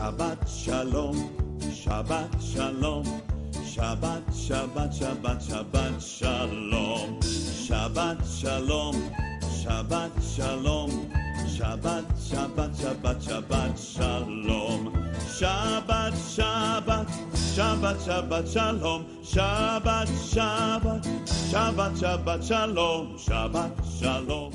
Shabbat Shalom, Shabbat Shalom, Shabbat, Shabbat, Shabbat, Shabbat Shalom, Shabbat Shalom, Shabbat Shalom, Shabbat, Shabbat, Shabbat, Shabbat Shalom, Shabbat, Shabbat, Shabbat, Shabbat Shalom, Shabbat, Shabbat, Shabbat, Shabbat Shalom, Shabbat Shalom.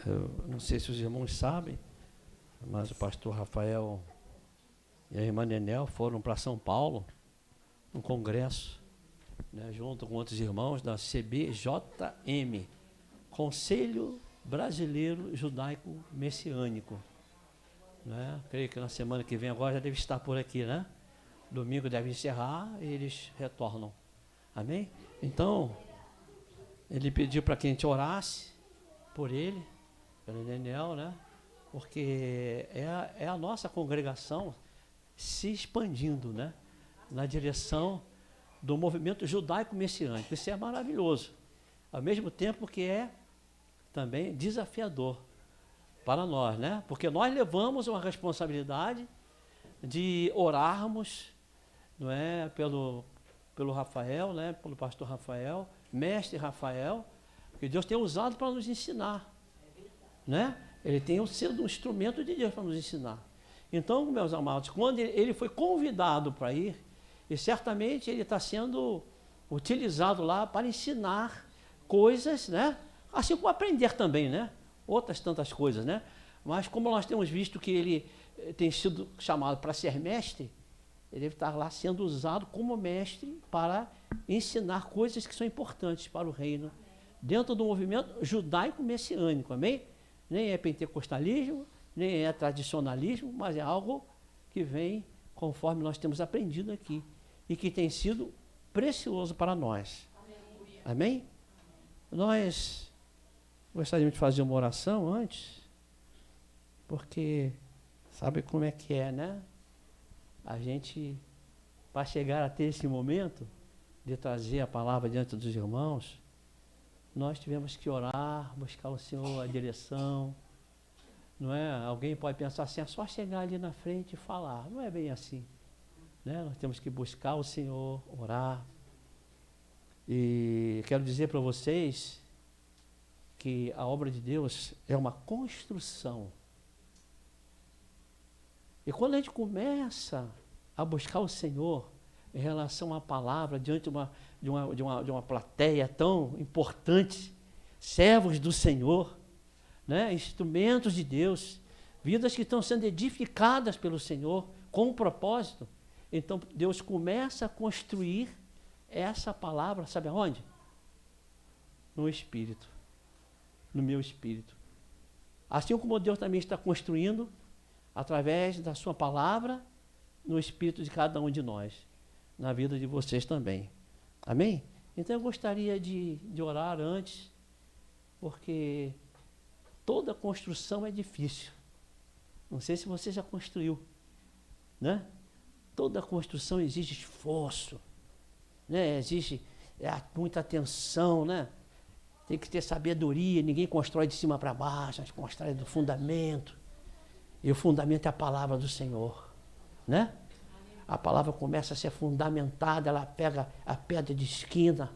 Eu não sei se os irmãos sabem, mas o pastor Rafael e a irmã Nenel foram para São Paulo, num congresso, né, junto com outros irmãos da CBJM, Conselho Brasileiro Judaico Messiânico. Né? Creio que na semana que vem agora já deve estar por aqui, né? Domingo deve encerrar e eles retornam. Amém? Então, ele pediu para que a gente orasse por ele, pelo Nenel, né? Porque é a nossa congregação se expandindo, né? Na direção do movimento judaico-messiânico. Isso é maravilhoso. Ao mesmo tempo que é também desafiador para nós, né? Porque nós levamos uma responsabilidade de orarmos, não é? Pelo Rafael, né? Pelo pastor Rafael, mestre Rafael, que Deus tem usado para nos ensinar, né? Ele tem sido um instrumento de Deus para nos ensinar. Então, meus amados, quando ele foi convidado para ir, e certamente ele está sendo utilizado lá para ensinar coisas, né? Assim como aprender também, né? Outras tantas coisas, né? Mas como nós temos visto que ele tem sido chamado para ser mestre, ele deve estar lá sendo usado como mestre para ensinar coisas que são importantes para o reino, dentro do movimento judaico-messiânico, amém? Nem é pentecostalismo, nem é tradicionalismo, mas é algo que vem conforme nós temos aprendido aqui e que tem sido precioso para nós. Amém? Nós gostaríamos de fazer uma oração antes, porque sabe como é que é, né? A gente, para chegar a ter esse momento de trazer a palavra diante dos irmãos, nós tivemos que orar, buscar o Senhor, a direção, não é? Alguém pode pensar assim, é só chegar ali na frente e falar. Não é bem assim, né? Nós temos que buscar o Senhor, orar. E quero dizer para vocês que a obra de Deus é uma construção. E quando a gente começa a buscar o Senhor em relação à palavra, diante de uma plateia tão importante, servos do Senhor, né? Instrumentos de Deus, vidas que estão sendo edificadas pelo Senhor com um propósito, então Deus começa a construir essa palavra, sabe aonde? No Espírito, no meu Espírito. Assim como Deus também está construindo, através da sua palavra, no Espírito de cada um de nós, na vida de vocês também. Amém? Então eu gostaria de orar antes, porque toda construção é difícil. Não sei se você já construiu, né? Toda construção exige esforço, né? Exige muita atenção, né? Tem que ter sabedoria, ninguém constrói de cima para baixo, a gente constrói do fundamento. E o fundamento é a palavra do Senhor, né? A palavra começa a ser fundamentada, ela pega a pedra de esquina,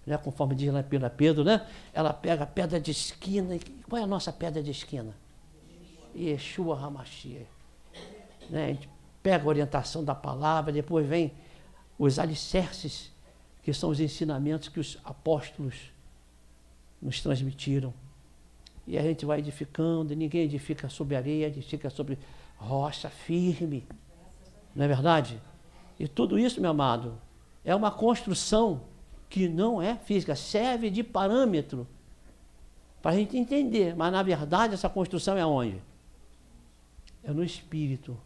né? Conforme diz lá em Pedro, né? Ela pega a pedra de esquina. E qual é a nossa pedra de esquina? Yeshua HaMashiach. Né? A gente pega a orientação da palavra, depois vem os alicerces, que são os ensinamentos que os apóstolos nos transmitiram. E a gente vai edificando, e ninguém edifica sobre areia, edifica sobre rocha firme. Não é verdade? E tudo isso, meu amado, é uma construção que não é física, serve de parâmetro para a gente entender. Mas, na verdade, essa construção é onde? É no Espírito.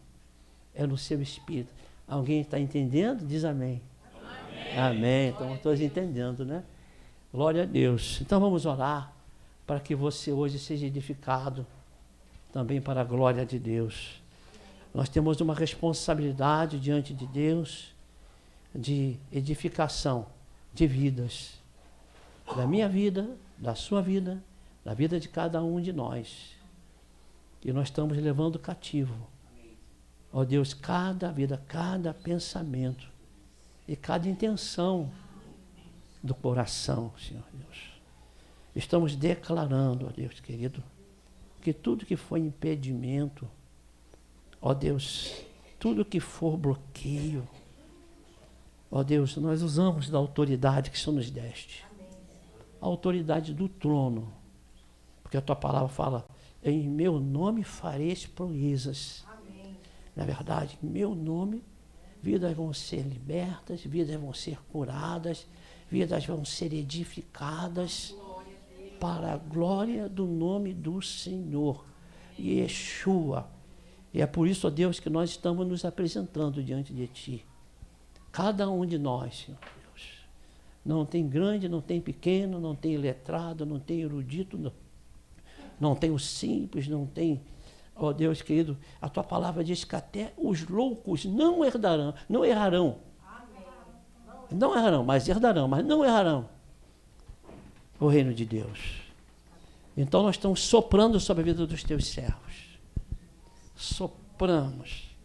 É no seu Espírito. Alguém está entendendo? Diz amém. Amém. Amém. Então, todos entendendo, né? Glória a Deus. Então vamos orar para que você hoje seja edificado também para a glória de Deus. Nós temos uma responsabilidade diante de Deus de edificação de vidas. Da minha vida, da sua vida, da vida de cada um de nós. E nós estamos levando cativo, ó Deus, cada vida, cada pensamento e cada intenção do coração, Senhor Deus. Estamos declarando, ó Deus querido, que tudo que foi impedimento, ó Deus, tudo que for bloqueio, ó Deus, nós usamos da autoridade que o Senhor nos deste. A autoridade do trono. Porque a tua palavra fala, em meu nome fareis proezas. Na verdade, em meu nome, vidas vão ser libertas, vidas vão ser curadas, vidas vão ser edificadas para a glória do nome do Senhor, Yeshua. E é por isso, ó Deus, que nós estamos nos apresentando diante de Ti. Cada um de nós, Senhor Deus. Não tem grande, não tem pequeno, não tem letrado, não tem erudito, não tem o simples, não tem... Ó Deus querido, a Tua palavra diz que até os loucos não errarão. Não errarão, mas herdarão, mas não errarão o reino de Deus. Então nós estamos soprando sobre a vida dos Teus servos. Sopramos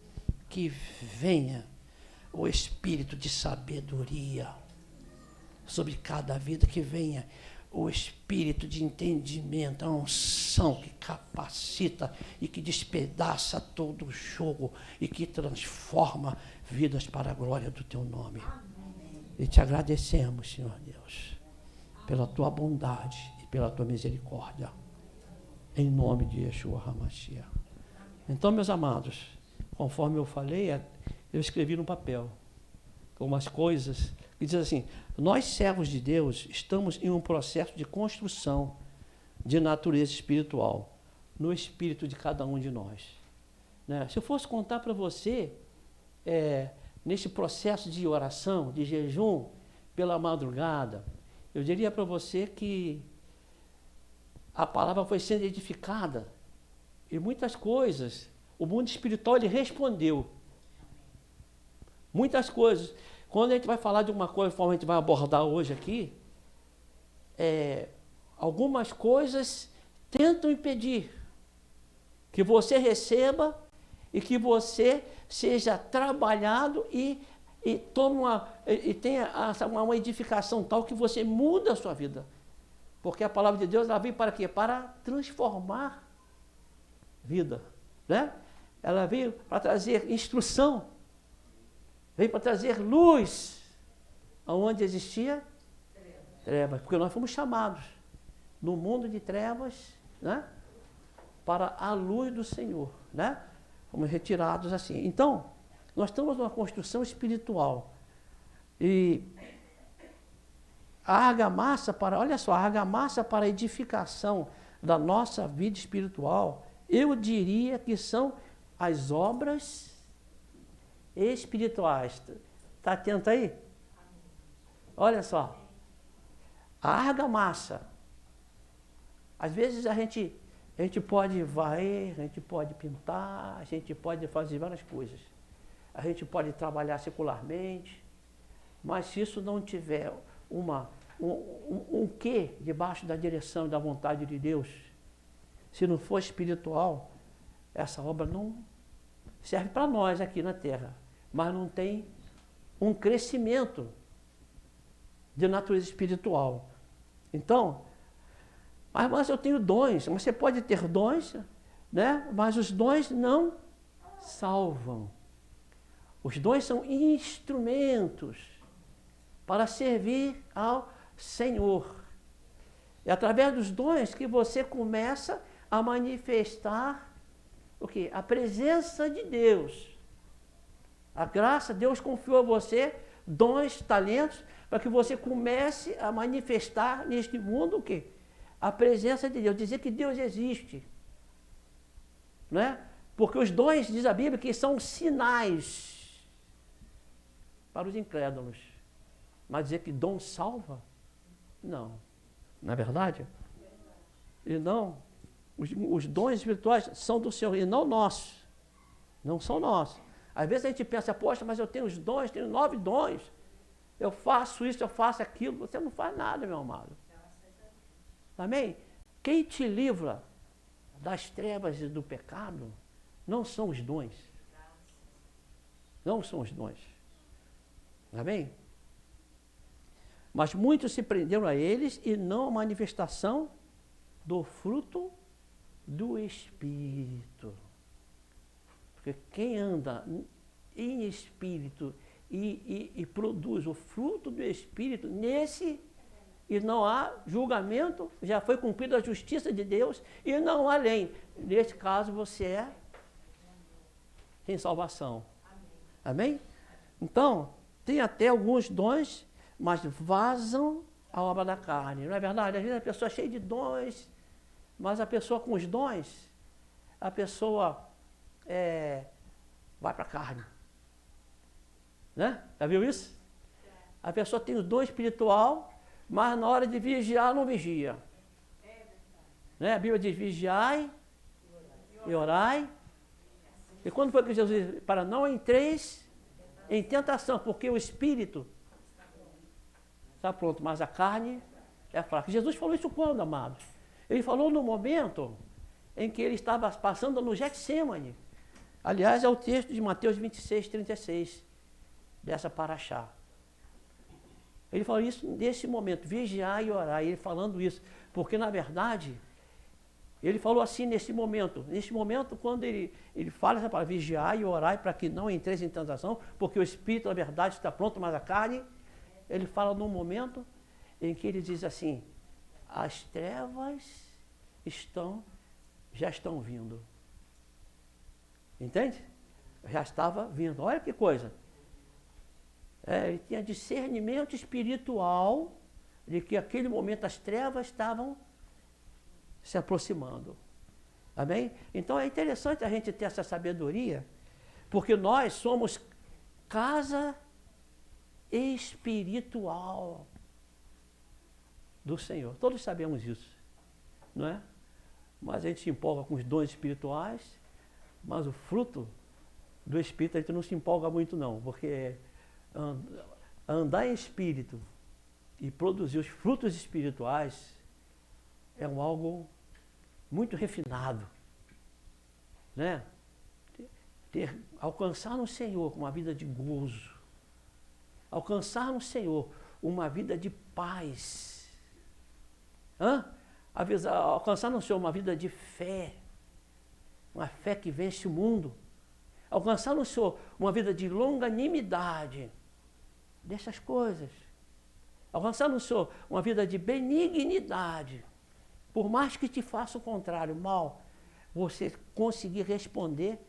que venha o espírito de sabedoria sobre cada vida, que venha o espírito de entendimento, a unção que capacita e que despedaça todo o jogo e que transforma vidas para a glória do Teu nome. E te agradecemos, Senhor Deus, pela Tua bondade e pela Tua misericórdia, em nome de Yeshua HaMashiach. Então, meus amados, conforme eu falei, eu escrevi no papel algumas coisas que diz assim: nós, servos de Deus, estamos em um processo de construção de natureza espiritual, no espírito de cada um de nós. Né? Se eu fosse contar para você, nesse processo de oração, de jejum, pela madrugada, eu diria para você que a palavra foi sendo edificada e muitas coisas, o mundo espiritual ele respondeu. Muitas coisas. Quando a gente vai falar de uma coisa, conforme a gente vai abordar hoje aqui, algumas coisas tentam impedir que você receba e que você seja trabalhado e tenha uma edificação tal que você muda a sua vida. Porque a palavra de Deus ela veio para quê? Para transformar vida. Né? Ela veio para trazer instrução. Veio para trazer luz aonde existia trevas. Porque nós fomos chamados no mundo de trevas, né, para a luz do Senhor. Né? Fomos retirados assim. Então, nós estamos numa construção espiritual. E a argamassa para, olha só, a argamassa para a edificação da nossa vida espiritual, eu diria que são as obras espirituais. Está atento aí? Olha só. A argamassa. Às vezes a gente pode varrer, a gente pode pintar, a gente pode fazer várias coisas. A gente pode trabalhar secularmente, mas se isso não tiver um quê debaixo da direção e da vontade de Deus, se não for espiritual, essa obra não serve para nós aqui na terra, mas não tem um crescimento de natureza espiritual. Então, mas eu tenho dons, você pode ter dons, né? Mas os dons não salvam. Os dons são instrumentos para servir ao Senhor. É através dos dons que você começa a manifestar o quê? A presença de Deus. A graça, Deus confiou a você dons, talentos, para que você comece a manifestar neste mundo o quê? A presença de Deus, dizer que Deus existe. Não é? Porque os dons, diz a Bíblia, que são sinais para os incrédulos. Mas dizer que dom salva, Não. Não é verdade? E não, os dons espirituais são do Senhor e não nossos. Não são nossos. Às vezes a gente pensa, poxa, mas eu tenho os dons, tenho 9 dons. Eu faço isso, eu faço aquilo. Você não faz nada, meu amado. Amém? Quem te livra das trevas e do pecado não são os dons. Não são os dons. Amém? Mas muitos se prenderam a eles e não a manifestação do fruto do Espírito. Porque quem anda em Espírito e produz o fruto do Espírito, nesse e não há julgamento, já foi cumprida a justiça de Deus e não há além. Nesse caso você tem salvação. Amém? Então, tem até alguns dons, mas vazam a obra da carne. Não é verdade? Às vezes a pessoa é cheia de dons, mas a pessoa com os dons, a pessoa vai para a carne. Né? Já viu isso? A pessoa tem o dom espiritual, mas na hora de vigiar não vigia. Né? A Bíblia diz, vigiai e orai. E quando foi que Jesus disse? Para não entreis em tentação, porque o espírito está pronto, mas a carne é fraca. Jesus falou isso quando, amados? Ele falou no momento em que ele estava passando no Getsêmani. Aliás, é o texto de Mateus 26, 36, dessa paraxá. Ele falou isso nesse momento, vigiar e orar. Ele falando isso, porque na verdade, ele falou assim nesse momento, quando ele fala essa palavra, vigiar e orar para que não entreis em tentação, porque o espírito, na verdade, está pronto, mas a carne, ele fala num momento em que ele diz assim, as trevas já estão vindo. Entende? Já estava vindo. Olha que coisa. Ele tinha discernimento espiritual de que naquele momento as trevas estavam se aproximando. Amém? Então é interessante a gente ter essa sabedoria, porque nós somos casa espiritual do Senhor. Todos sabemos isso, não é? Mas a gente se empolga com os dons espirituais, mas o fruto do Espírito a gente não se empolga muito não, porque andar em Espírito e produzir os frutos espirituais é algo muito refinado, né? Alcançar no Senhor uma vida de gozo, alcançar no Senhor uma vida de paz, alcançar no Senhor uma vida de fé, uma fé que vence o mundo, alcançar no Senhor uma vida de longanimidade, dessas coisas, alcançar no Senhor uma vida de benignidade, por mais que te faça o contrário, mal, você conseguir responder,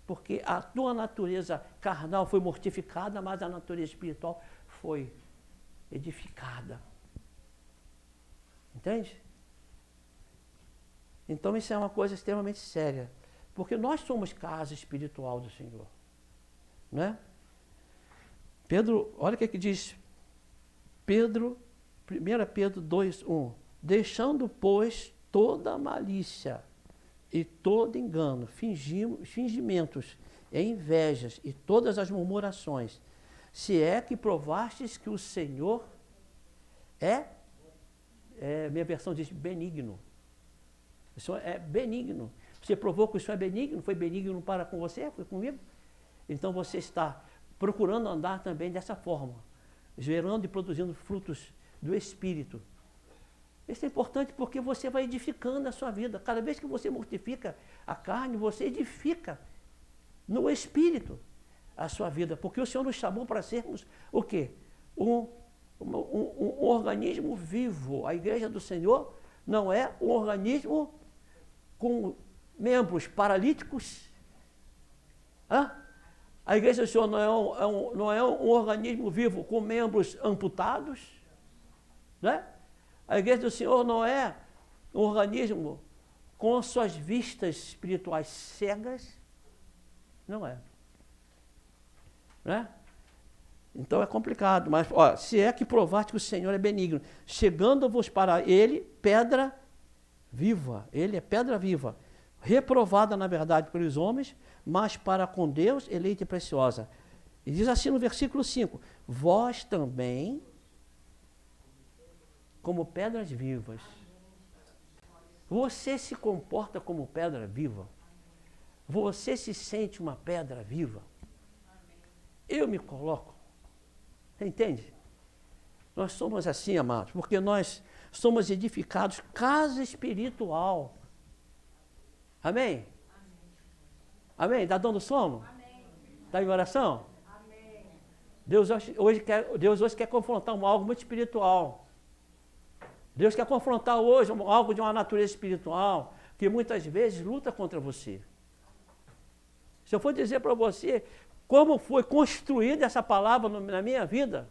porque a tua natureza carnal foi mortificada, mas a natureza espiritual foi edificada. Entende? Então isso é uma coisa extremamente séria, porque nós somos casa espiritual do Senhor, né? Pedro, olha o que diz Pedro, 1 Pedro 2:1, deixando, pois, toda malícia e todo engano, fingimentos e invejas e todas as murmurações, se é que provastes que o Senhor minha versão diz benigno. O Senhor é benigno. Você provou que o Senhor é benigno? Foi benigno para com você? Foi comigo? Então você está procurando andar também dessa forma, gerando e produzindo frutos do Espírito. Isso é importante porque você vai edificando a sua vida. Cada vez que você mortifica a carne, você edifica no Espírito a sua vida. Porque o Senhor nos chamou para sermos o quê? Um organismo vivo. A igreja do Senhor não é um organismo com membros paralíticos. A igreja do Senhor não é um organismo vivo com membros amputados, né? A igreja do Senhor não é um organismo com suas vistas espirituais cegas, não é. Né? Então é complicado, mas ó, se é que provaste que o Senhor é benigno, chegando-vos para ele, pedra viva, ele é pedra viva, reprovada na verdade pelos homens, mas para com Deus eleita e preciosa. E diz assim no versículo 5, vós também, como pedras vivas. Você se comporta como pedra viva? Você se sente uma pedra viva? Eu me coloco. Você entende? Nós somos assim, amados, porque nós somos edificados casa espiritual. Amém? Amém? Está dando sono? Está em oração? Amém. Deus hoje quer confrontar algo muito espiritual. Deus quer confrontar hoje algo de uma natureza espiritual que muitas vezes luta contra você. Se eu for dizer para você como foi construída essa palavra na minha vida,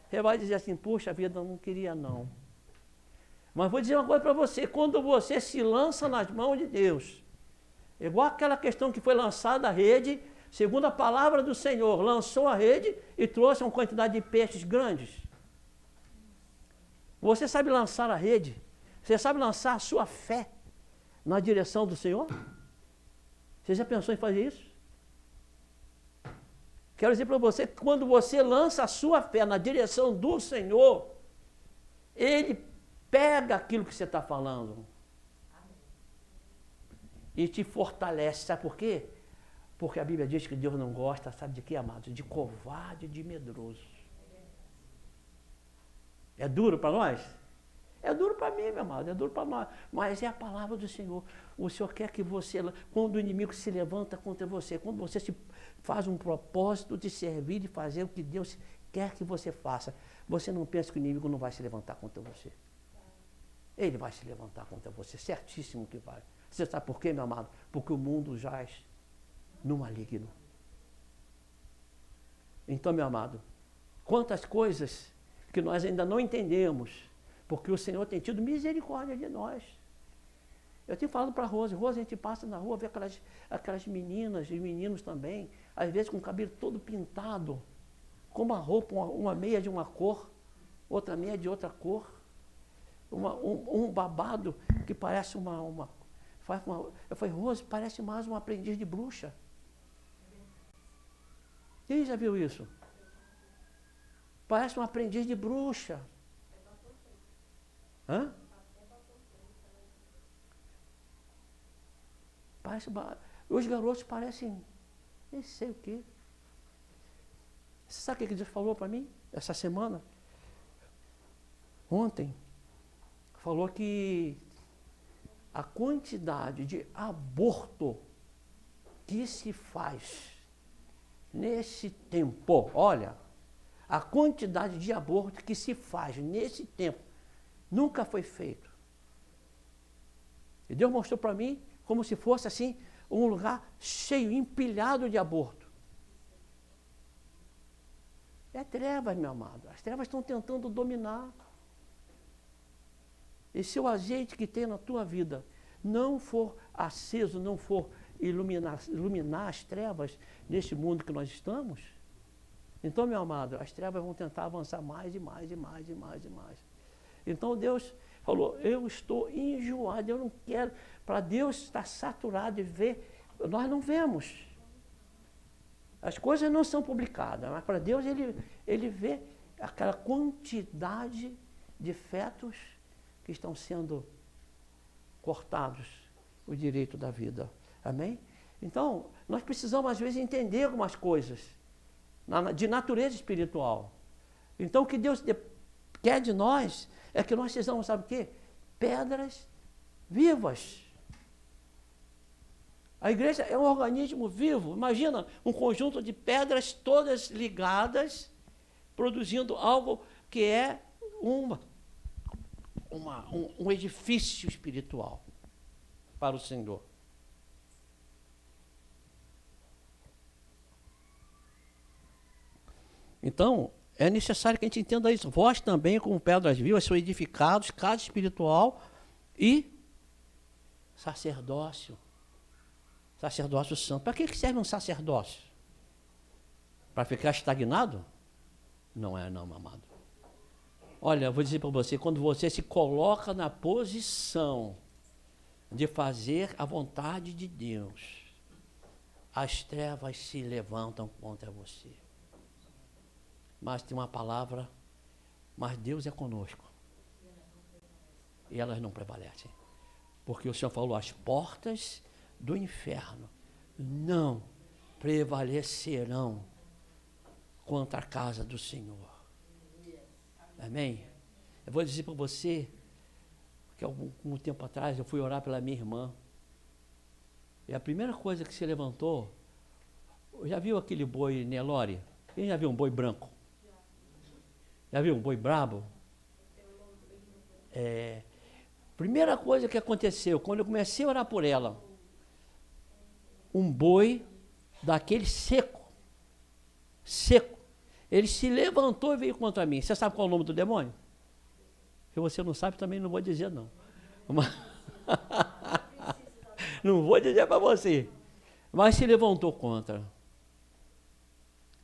você vai dizer assim, puxa vida, eu não queria não. Mas vou dizer uma coisa para você, quando você se lança nas mãos de Deus, igual aquela questão que foi lançada a rede, segundo a palavra do Senhor, lançou a rede e trouxe uma quantidade de peixes grandes. Você sabe lançar a rede? Você sabe lançar a sua fé na direção do Senhor? Você já pensou em fazer isso? Quero dizer para você que quando você lança a sua fé na direção do Senhor, Ele pega aquilo que você está falando e te fortalece. Sabe por quê? Porque a Bíblia diz que Deus não gosta, sabe de quê, amados? De covarde e de medroso. É duro para nós? É duro para mim, meu amado, é duro para nós. Mas é a palavra do Senhor. O Senhor quer que você, quando o inimigo se levanta contra você, quando você se faz um propósito de servir, de fazer o que Deus quer que você faça, você não pensa que o inimigo não vai se levantar contra você. Ele vai se levantar contra você, certíssimo que vai. Você sabe por quê, meu amado? Porque o mundo jaz no maligno. Então, meu amado, quantas coisas que nós ainda não entendemos, porque o Senhor tem tido misericórdia de nós. Eu tenho falado para a Rose, a gente passa na rua, vê aquelas meninas e meninos também, às vezes com o cabelo todo pintado, com uma roupa, uma meia de uma cor, outra meia de outra cor, um babado que parece uma eu falei, Rose, parece mais um aprendiz de bruxa. Quem já viu isso? Parece um aprendiz de bruxa. Hã? Parece, os garotos parecem, nem sei o quê. Você sabe o que Deus falou para mim essa semana? Ontem. Falou que a quantidade de aborto que se faz nesse tempo, olha, a quantidade de aborto que se faz nesse tempo nunca foi feito. E Deus mostrou para mim como se fosse assim, um lugar cheio, empilhado de aborto. É trevas, meu amado. As trevas estão tentando dominar. E se o azeite que tem na tua vida não for aceso, não for iluminar as trevas neste mundo que nós estamos, então, meu amado, as trevas vão tentar avançar mais e mais e mais e mais e mais. Então Deus falou, eu estou enjoado, eu não quero, para Deus estar saturado de ver, nós não vemos. As coisas não são publicadas, mas para Deus ele vê aquela quantidade de fetos que estão sendo cortados, o direito da vida. Amém? Então, nós precisamos às vezes entender algumas coisas de natureza espiritual. Então, o que Deus quer de nós é que nós sejamos, sabe o quê? Pedras vivas. A igreja é um organismo vivo. Imagina um conjunto de pedras todas ligadas, produzindo algo que é um edifício espiritual para o Senhor. Então, é necessário que a gente entenda isso. Vós também, como pedras vivas, sois edificados, casa espiritual e sacerdócio. Sacerdócio santo. Para que serve um sacerdócio? Para ficar estagnado? Não é não, meu amado. Olha, eu vou dizer para você, quando você se coloca na posição de fazer a vontade de Deus, as trevas se levantam contra você. Mas tem uma palavra, mas Deus é conosco. E elas não prevalecem. Porque o Senhor falou, as portas do inferno não prevalecerão contra a casa do Senhor. Amém? Eu vou dizer para você, que algum tempo atrás eu fui orar pela minha irmã. E a primeira coisa que se levantou, já viu aquele boi Nelore? Quem já viu um boi branco? Já viu um boi brabo? Primeira coisa que aconteceu, quando eu comecei a orar por ela, um boi daquele seco, ele se levantou e veio contra mim. Você sabe qual é o nome do demônio? Se você não sabe, também não vou dizer não. Mas não vou dizer para você. Mas se levantou contra.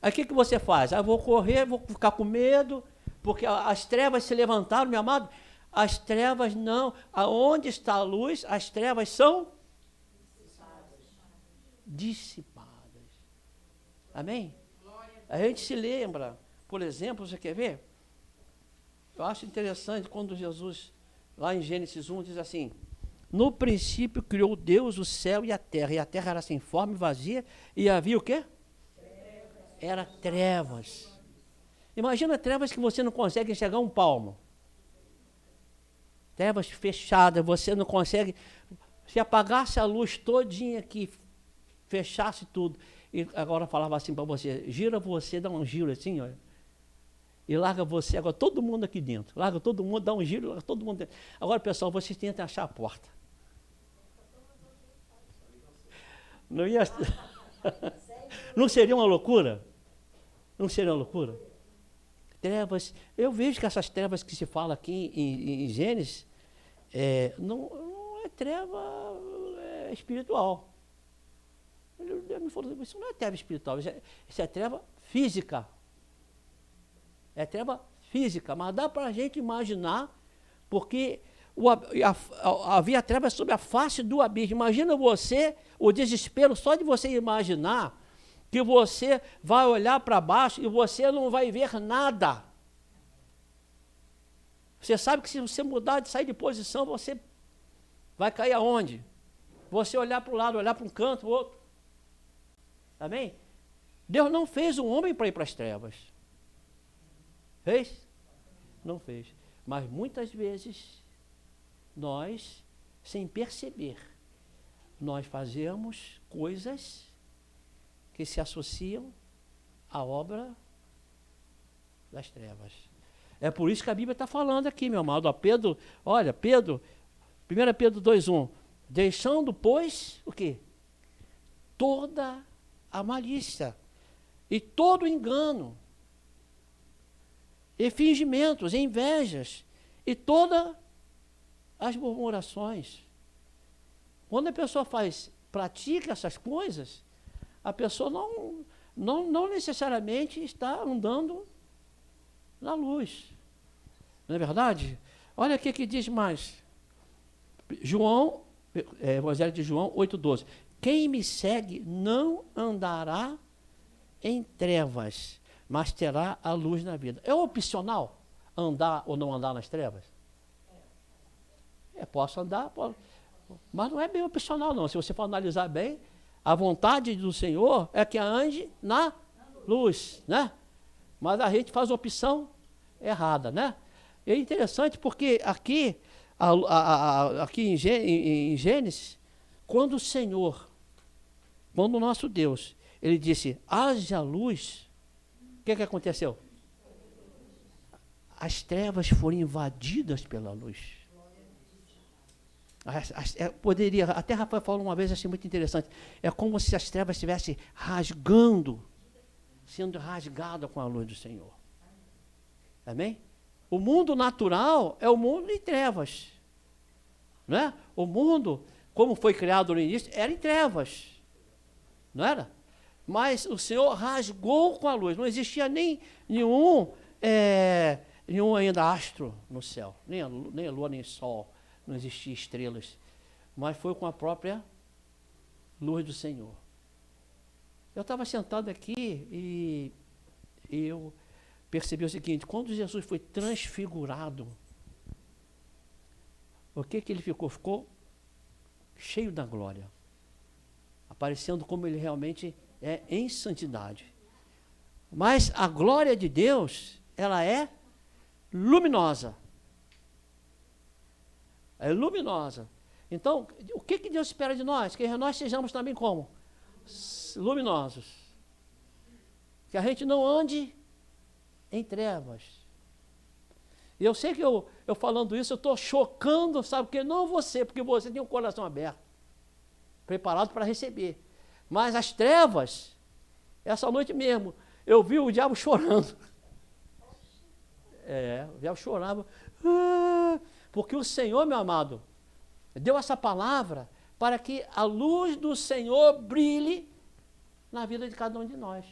Aí o que você faz? Eu vou correr, vou ficar com medo, porque as trevas se levantaram, meu amado. As trevas não. Aonde está a luz, as trevas são dissipadas. Amém? A gente se lembra, por exemplo, você quer ver? Eu acho interessante quando Jesus, lá em Gênesis 1, diz assim, no princípio criou Deus o céu e a terra era sem forma e vazia, e havia o quê? Era trevas. Imagina trevas que você não consegue enxergar um palmo. Trevas fechadas, você não consegue, se apagasse a luz todinha aqui, fechasse tudo, e agora falava assim para você, gira você, dá um giro assim, olha, e larga você, agora todo mundo aqui dentro, larga todo mundo, dá um giro, larga todo mundo dentro. Agora, pessoal, vocês tentam achar a porta. Não ia... Não seria uma loucura? Não seria uma loucura? Trevas, eu vejo que essas trevas que se fala aqui em Gênesis, não é treva espiritual. Deus me falou, isso não é treva espiritual, isso é treva física. É treva física, mas dá para a gente imaginar, porque havia trevas sobre a face do abismo. Imagina você, o desespero só de você imaginar que você vai olhar para baixo e você não vai ver nada. Você sabe que se você mudar de sair de posição, você vai cair aonde? Você olhar para o lado, olhar para um canto, o outro. Amém? Deus não fez um homem para ir para as trevas. Fez? Não fez. Mas muitas vezes, nós, sem perceber, nós fazemos coisas que se associam à obra das trevas. É por isso que a Bíblia está falando aqui, meu amado. Pedro, 1 Pedro 2:1, deixando, pois, o quê? Toda a malícia e todo o engano, e fingimentos, e invejas, e todas as murmurações. Quando a pessoa pratica essas coisas, a pessoa não necessariamente está andando na luz. Não é verdade? Olha o que diz mais. Evangelho de João 8:12. Quem me segue não andará em trevas, mas terá a luz na vida. É opcional andar ou não andar nas trevas? Posso andar, mas não é bem opcional não. Se você for analisar bem, a vontade do Senhor é que ande na luz, né? Mas a gente faz opção errada, né? E é interessante porque aqui em Gênesis, quando o nosso Deus, ele disse, haja luz, o que aconteceu? As trevas foram invadidas pela luz. Até Rafael falou uma vez, achei muito interessante, é como se as trevas estivessem sendo rasgada com a luz do Senhor. Amém? O mundo natural é o mundo em trevas. Não é? O mundo, como foi criado no início, era em trevas. Não era? Mas o Senhor rasgou com a luz. Não existia nenhum ainda astro no céu. Nem a lua, nem o sol. Não existia estrelas. Mas foi com a própria luz do Senhor. Eu estava sentado aqui e eu percebi o seguinte: quando Jesus foi transfigurado, o que ele ficou? Ficou cheio da glória, aparecendo como ele realmente é em santidade. Mas a glória de Deus, ela é luminosa. É luminosa. Então, o que Deus espera de nós? Que nós sejamos também como? Luminosos. Que a gente não ande em trevas. E eu sei que eu falando isso, eu estou chocando, sabe? Porque não você, porque você tem um coração aberto, preparado para receber. Mas as trevas, essa noite mesmo, eu vi o diabo chorando. O diabo chorava. Porque o Senhor, meu amado, deu essa palavra para que a luz do Senhor brilhe na vida de cada um de nós.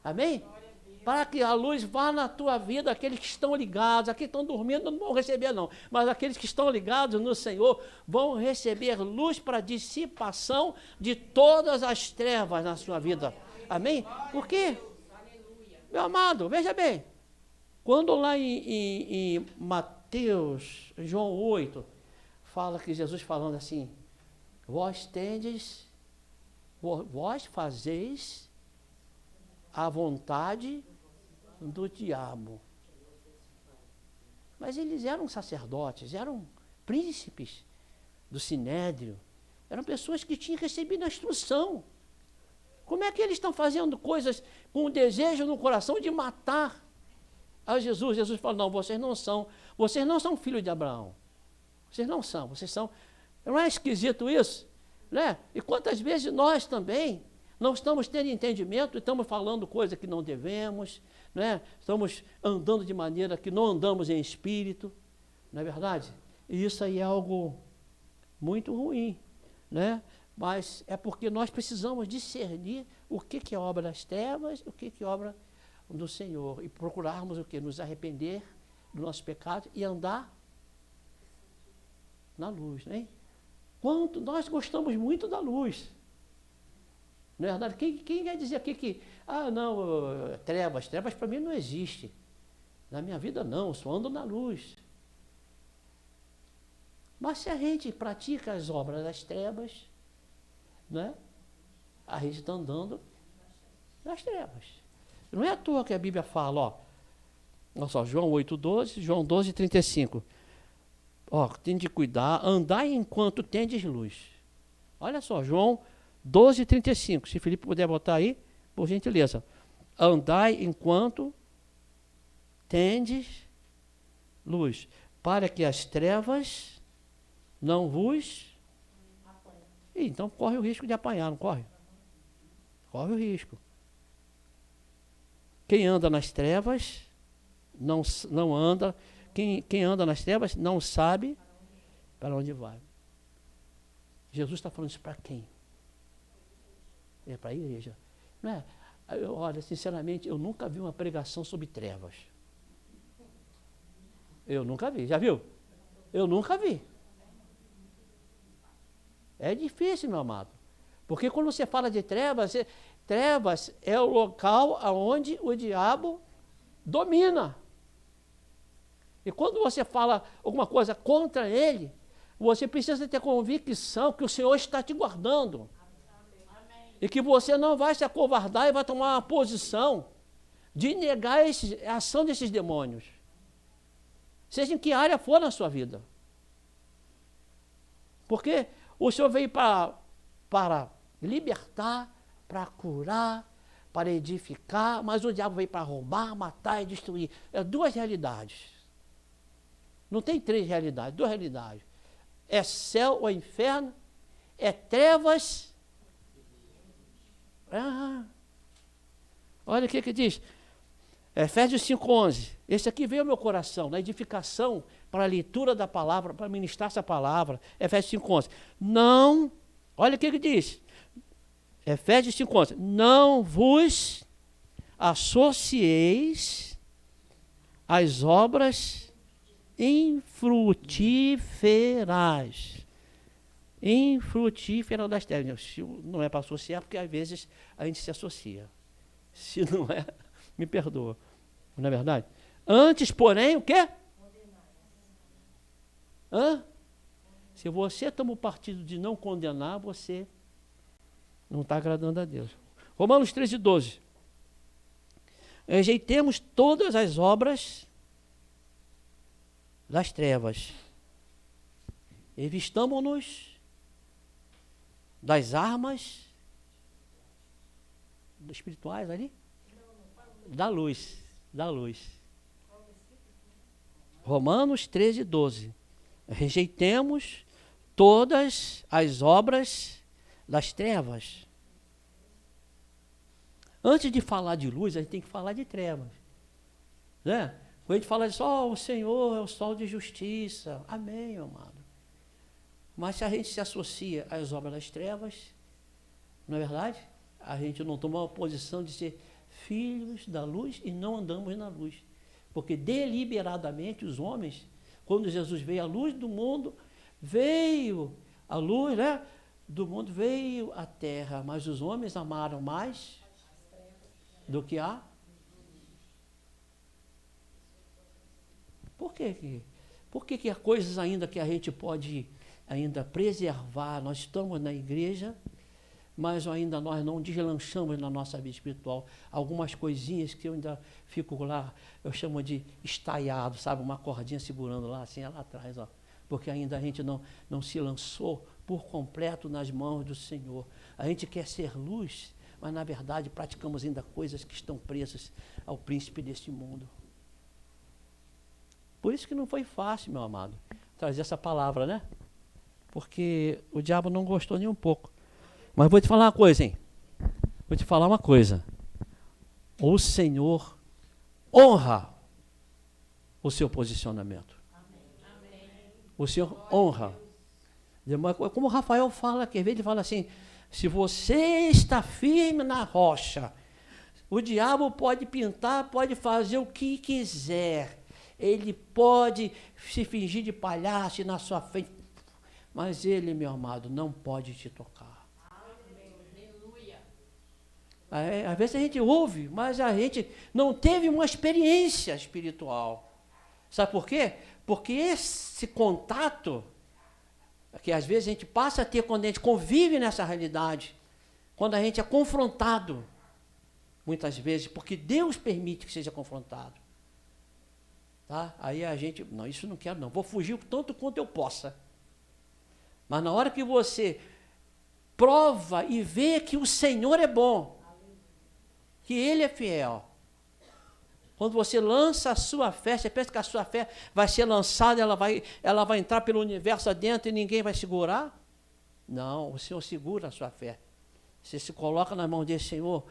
Amém? Para que a luz vá na tua vida, aqueles que estão ligados, aqui estão dormindo, não vão receber não, mas aqueles que estão ligados no Senhor vão receber luz para dissipação de todas as trevas na sua vida. Amém? Por quê? Meu amado, veja bem, quando lá em Mateus, João 8, fala que Jesus falando assim, vós fazeis a vontade do diabo. Mas eles eram sacerdotes, eram príncipes do Sinédrio, eram pessoas que tinham recebido a instrução. Como é que eles estão fazendo coisas com o desejo no coração de matar a Jesus? Jesus fala, não, vocês não são filhos de Abraão. Vocês não são. Não é esquisito isso? Né? E quantas vezes nós também não estamos tendo entendimento, estamos falando coisa que não devemos, né? Estamos andando de maneira que não andamos em espírito, não é verdade? E isso aí é algo muito ruim, né? Mas é porque nós precisamos discernir o que é obra das trevas, o que é obra do Senhor, e procurarmos o que? Nos arrepender do nosso pecado e andar na luz, né? Quanto nós gostamos muito da luz. Não é verdade? Quem vai dizer aqui que, trevas para mim não existe. Na minha vida não, eu só ando na luz. Mas se a gente pratica as obras das trevas, né, a gente está andando nas trevas. Não é à toa que a Bíblia fala, olha só, João 8,12, João 12,35. Tem de cuidar, andai enquanto tendes luz. Olha só, João 12,35. Se Felipe puder botar aí, por gentileza. Andai enquanto tendes luz, para que as trevas não vos... Então corre o risco de apanhar, não corre? Corre o risco. Quem anda nas trevas não anda... Quem anda nas trevas não sabe para onde vai. Jesus está falando isso para quem? É para a igreja. Não é? Olha, sinceramente, eu nunca vi uma pregação sobre trevas. Eu nunca vi. Já viu? Eu nunca vi. É difícil, meu amado. Porque quando você fala de trevas, trevas é o local onde o diabo domina. E quando você fala alguma coisa contra ele, você precisa ter convicção que o Senhor está te guardando. Amém. E que você não vai se acovardar e vai tomar uma posição de negar a ação desses demônios. Seja em que área for na sua vida. Porque o Senhor veio para libertar, para curar, para edificar, mas o diabo veio para roubar, matar e destruir. É duas realidades. Não tem três realidades, duas realidades. É céu ou inferno, é trevas. Olha o que diz. Efésios 5,11. Esse aqui veio ao meu coração, na edificação, para a leitura da palavra, para ministrar essa palavra. Efésios 5,11. Não, olha o que diz. Efésios 5:11. Não vos associeis às obras infrutíferas. Infrutífera das trevas. Não é para associar, porque às vezes a gente se associa. Se não é, me perdoa. Não é verdade? Antes, porém, o quê? Se você toma o partido de não condenar, você não está agradando a Deus. Romanos 13:12. Rejeitemos todas as obras das trevas. E vistamo-nos das armas espirituais ali? Da luz. Da luz. Romanos 13:12. Rejeitemos todas as obras das trevas. Antes de falar de luz, a gente tem que falar de trevas. Né? Quando a gente fala de sol, o Senhor é o sol de justiça. Amém, meu amado. Mas se a gente se associa às obras das trevas, não é verdade? A gente não toma uma posição de ser filhos da luz e não andamos na luz. Porque deliberadamente os homens, quando Jesus veio à luz do mundo, veio a luz, né, do mundo, veio à terra, mas os homens amaram mais do que a... Por quê? Por que há coisas ainda que a gente pode ainda preservar? Nós estamos na igreja, mas ainda nós não deslanchamos na nossa vida espiritual. Algumas coisinhas que eu ainda fico lá, eu chamo de estaiado, sabe? Uma cordinha segurando lá, assim, lá atrás, ó. Porque ainda a gente não se lançou por completo nas mãos do Senhor. A gente quer ser luz, mas na verdade praticamos ainda coisas que estão presas ao príncipe deste mundo. Por isso que não foi fácil, meu amado, trazer essa palavra, né? Porque o diabo não gostou nem um pouco. Mas vou te falar uma coisa, hein? Vou te falar uma coisa. O Senhor honra o seu posicionamento. O Senhor honra. Como o Rafael fala, que às vezes ele fala assim, se você está firme na rocha, o diabo pode pintar, pode fazer o que quiser. Ele pode se fingir de palhaço na sua frente, mas ele, meu amado, não pode te tocar. Às vezes a gente ouve, mas a gente não teve uma experiência espiritual. Sabe por quê? Porque esse contato, que às vezes a gente passa a ter quando a gente convive nessa realidade, quando a gente é confrontado, muitas vezes, porque Deus permite que seja confrontado. Tá? Aí a gente, não, isso não quero não, vou fugir tanto quanto eu possa. Mas na hora que você prova e vê que o Senhor é bom, que Ele é fiel. Quando você lança a sua fé, você pensa que a sua fé vai ser lançada, ela vai entrar pelo universo adentro e ninguém vai segurar? Não, o Senhor segura a sua fé. Você se coloca na mão dele, Senhor,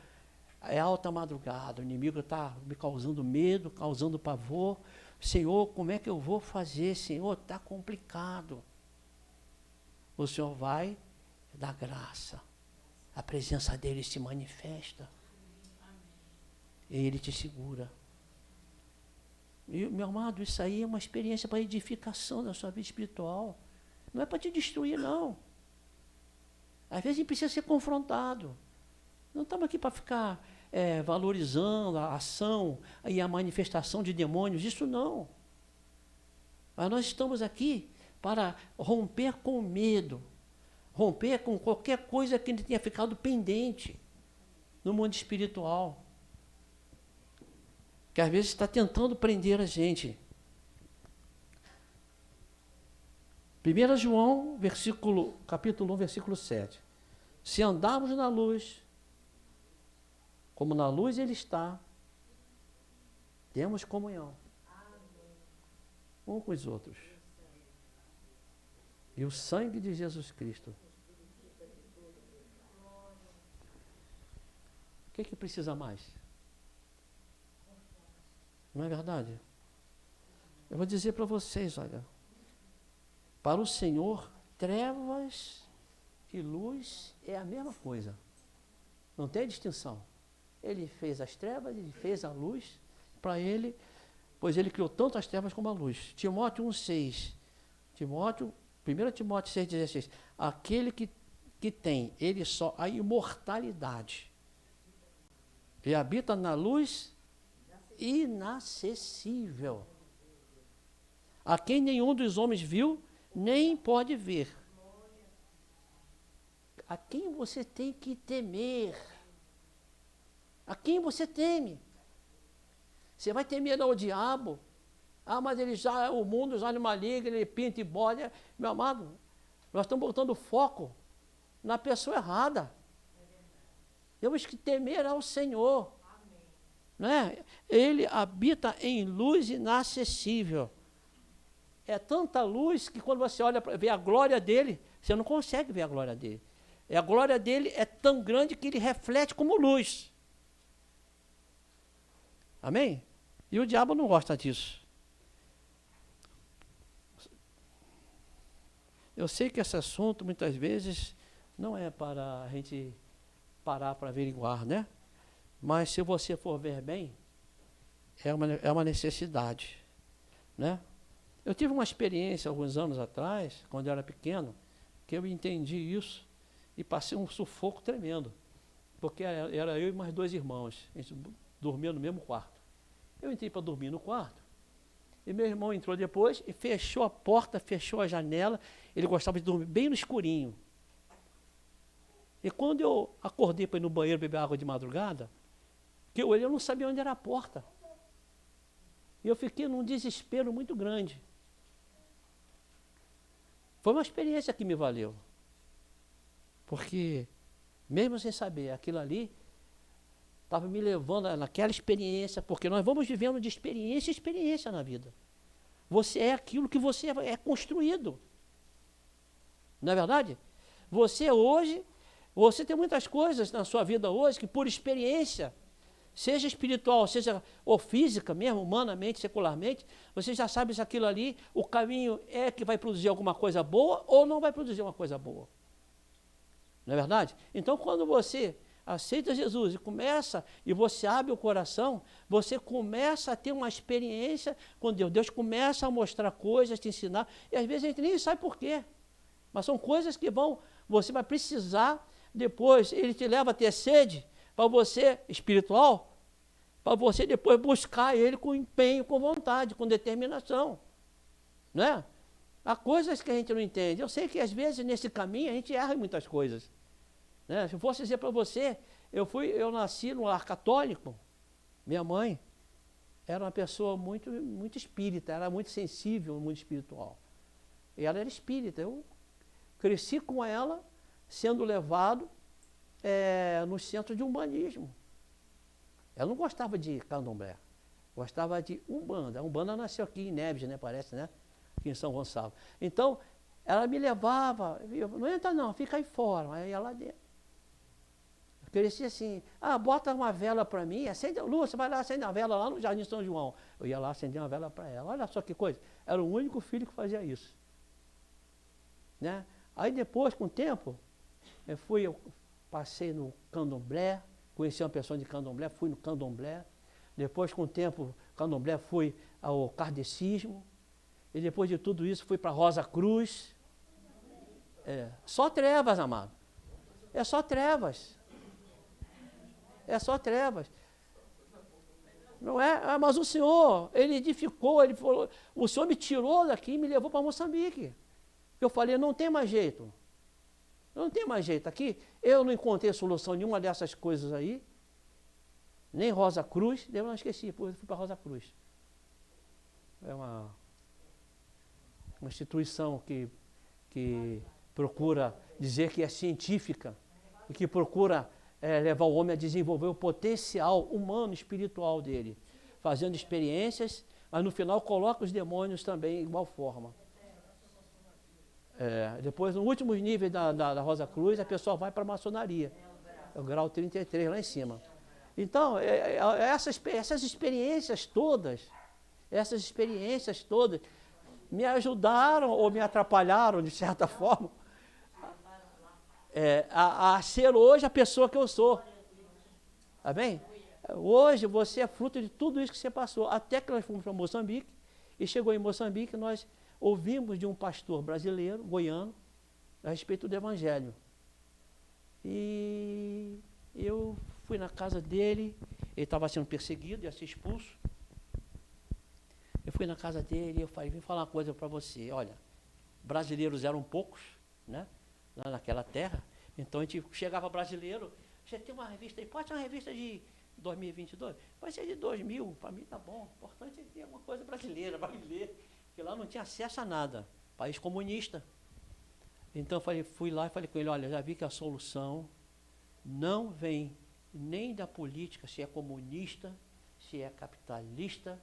é alta madrugada, o inimigo está me causando medo, causando pavor. Senhor, como é que eu vou fazer? Senhor, está complicado. O Senhor vai dar graça. A presença dele se manifesta. Ele te segura. E, meu amado, isso aí é uma experiência para edificação da sua vida espiritual. Não é para te destruir, não. Às vezes a gente precisa ser confrontado. Não estamos aqui para ficar valorizando a ação e a manifestação de demônios, isso não. Mas nós estamos aqui para romper com o medo, romper com qualquer coisa que tenha ficado pendente no mundo espiritual, que às vezes está tentando prender a gente. 1 João, capítulo 1, versículo 7. Se andarmos na luz, como na luz Ele está, temos comunhão um com os outros. E o sangue de Jesus Cristo. O que precisa mais? Não é verdade? Eu vou dizer para vocês, olha, para o Senhor, trevas e luz é a mesma coisa. Não tem distinção. Ele fez as trevas, ele fez a luz para ele, pois ele criou tanto as trevas como a luz. Timóteo 1,6. 1 Timóteo 6,16. Aquele que tem, ele só, a imortalidade. E habita na luz inacessível. A quem nenhum dos homens viu, nem pode ver. A quem você tem que temer? A quem você teme? Você vai temer ao diabo? Ah, mas ele já, o mundo já é maligno, ele pinta e bode. Meu amado, nós estamos botando foco na pessoa errada. Temos que temer ao Senhor. Né? Ele habita em luz inacessível. É tanta luz que quando você olha para ver a glória dele, você não consegue ver a glória dele. A glória dele é tão grande que ele reflete como luz. Amém? E o diabo não gosta disso. Eu sei que esse assunto, muitas vezes, não é para a gente parar para averiguar, né? Mas se você for ver bem, é uma necessidade, né? Eu tive uma experiência alguns anos atrás, quando eu era pequeno, que eu entendi isso e passei um sufoco tremendo, porque era eu e mais 2 irmãos, a gente dormia no mesmo quarto. Eu entrei para dormir no quarto, e meu irmão entrou depois e fechou a porta, fechou a janela. Ele gostava de dormir bem no escurinho. E quando eu acordei para ir no banheiro beber água de madrugada, que eu olhei, eu não sabia onde era a porta. E eu fiquei num desespero muito grande. Foi uma experiência que me valeu. Porque, mesmo sem saber, aquilo ali estava me levando naquela experiência, porque nós vamos vivendo de experiência em experiência na vida. Você é aquilo que você é construído. Não é verdade? Você hoje, você tem muitas coisas na sua vida hoje que por experiência, seja espiritual, seja ou física mesmo, humanamente, secularmente, você já sabe se aquilo ali, o caminho é que vai produzir alguma coisa boa ou não vai produzir uma coisa boa. Não é verdade? Então, quando você aceita Jesus e você abre o coração, você começa a ter uma experiência com Deus. Deus começa a mostrar coisas, te ensinar, e às vezes a gente nem sabe por quê. Mas são coisas que você vai precisar depois, ele te leva a ter sede, para você, espiritual, para você depois buscar ele com empenho, com vontade, com determinação. Né? Há coisas que a gente não entende. Eu sei que às vezes nesse caminho a gente erra em muitas coisas. Né? Se eu fosse dizer para você, eu nasci no lar católico, minha mãe era uma pessoa muito, muito espírita, era muito sensível, muito espiritual. E ela era espírita. Eu cresci com ela, sendo levado no centro de umbandismo. Ela não gostava de candomblé, gostava de umbanda. A umbanda nasceu aqui em Neves, né, parece, né? Aqui em São Gonçalo. Então, ela me levava, não entra não, fica aí fora, aí ia lá dentro. Eu cresci assim, bota uma vela para mim, acende, Lu, você vai lá, acende uma vela lá no Jardim São João. Eu ia lá acender uma vela para ela, olha só que coisa. Era o único filho que fazia isso. Né? Aí depois, com o tempo, eu passei no candomblé, conheci uma pessoa de candomblé, fui no candomblé. Depois, com o tempo, candomblé, fui ao kardecismo. E depois de tudo isso, fui para Rosa Cruz. Só trevas, amado. É só trevas. É só trevas. Não é? Mas o Senhor, Ele edificou, Ele falou, o Senhor me tirou daqui e me levou para Moçambique. Eu falei, não tem mais jeito. Não tem mais jeito. Aqui eu não encontrei solução nenhuma dessas coisas aí. Nem Rosa Cruz, eu não esqueci, depois eu fui para Rosa Cruz. É uma instituição que procura dizer que é científica e que procura levar o homem a desenvolver o potencial humano, espiritual dele, fazendo experiências, mas no final coloca os demônios também de igual forma. Depois, no último nível da Rosa Cruz, a pessoa vai para a maçonaria. É o grau 33, lá em cima. Então, essas experiências todas me ajudaram ou me atrapalharam, de certa forma, a ser hoje a pessoa que eu sou. Amém? Hoje você é fruto de tudo isso que você passou. Até que nós fomos para Moçambique, e chegou em Moçambique, nós ouvimos de um pastor brasileiro, goiano, a respeito do Evangelho. E eu fui na casa dele, ele estava sendo perseguido, ia ser expulso. Eu fui na casa dele e eu falei, vim falar uma coisa para você. Olha, brasileiros eram poucos, né, lá naquela terra. Então a gente chegava brasileiro, você tem uma revista aí, pode ser uma revista de 2022? Vai ser de 2000, para mim tá bom. O importante é ter alguma coisa brasileira, vai ler. Porque lá não tinha acesso a nada, país comunista. Então eu fui lá e falei com ele, olha, já vi que a solução não vem nem da política, se é comunista, se é capitalista,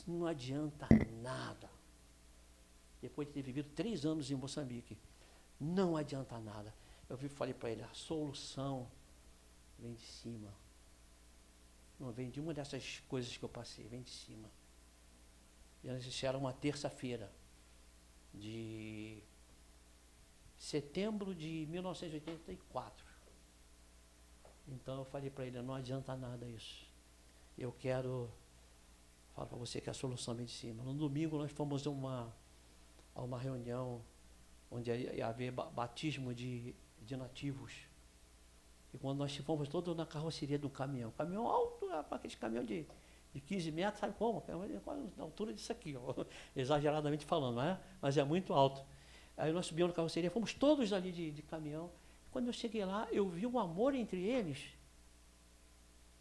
não adianta nada. Depois de ter vivido 3 anos em Moçambique, não adianta nada. Falei para ele, a solução vem de cima. Não vem de uma dessas coisas que eu passei, vem de cima. E isso era uma terça-feira de setembro de 1984. Então eu falei para ele, não adianta nada isso. Eu quero falar para você que a solução vem de cima. No domingo nós fomos a uma reunião onde ia haver batismo de nativos. E quando nós fomos todos na carroceria do caminhão alto, aquele caminhão de 15 metros, sabe como? Quase na altura disso aqui, ó, exageradamente falando, não é? Mas é muito alto. Aí nós subimos na carroceria, fomos todos ali de caminhão. Quando eu cheguei lá, eu vi um amor entre eles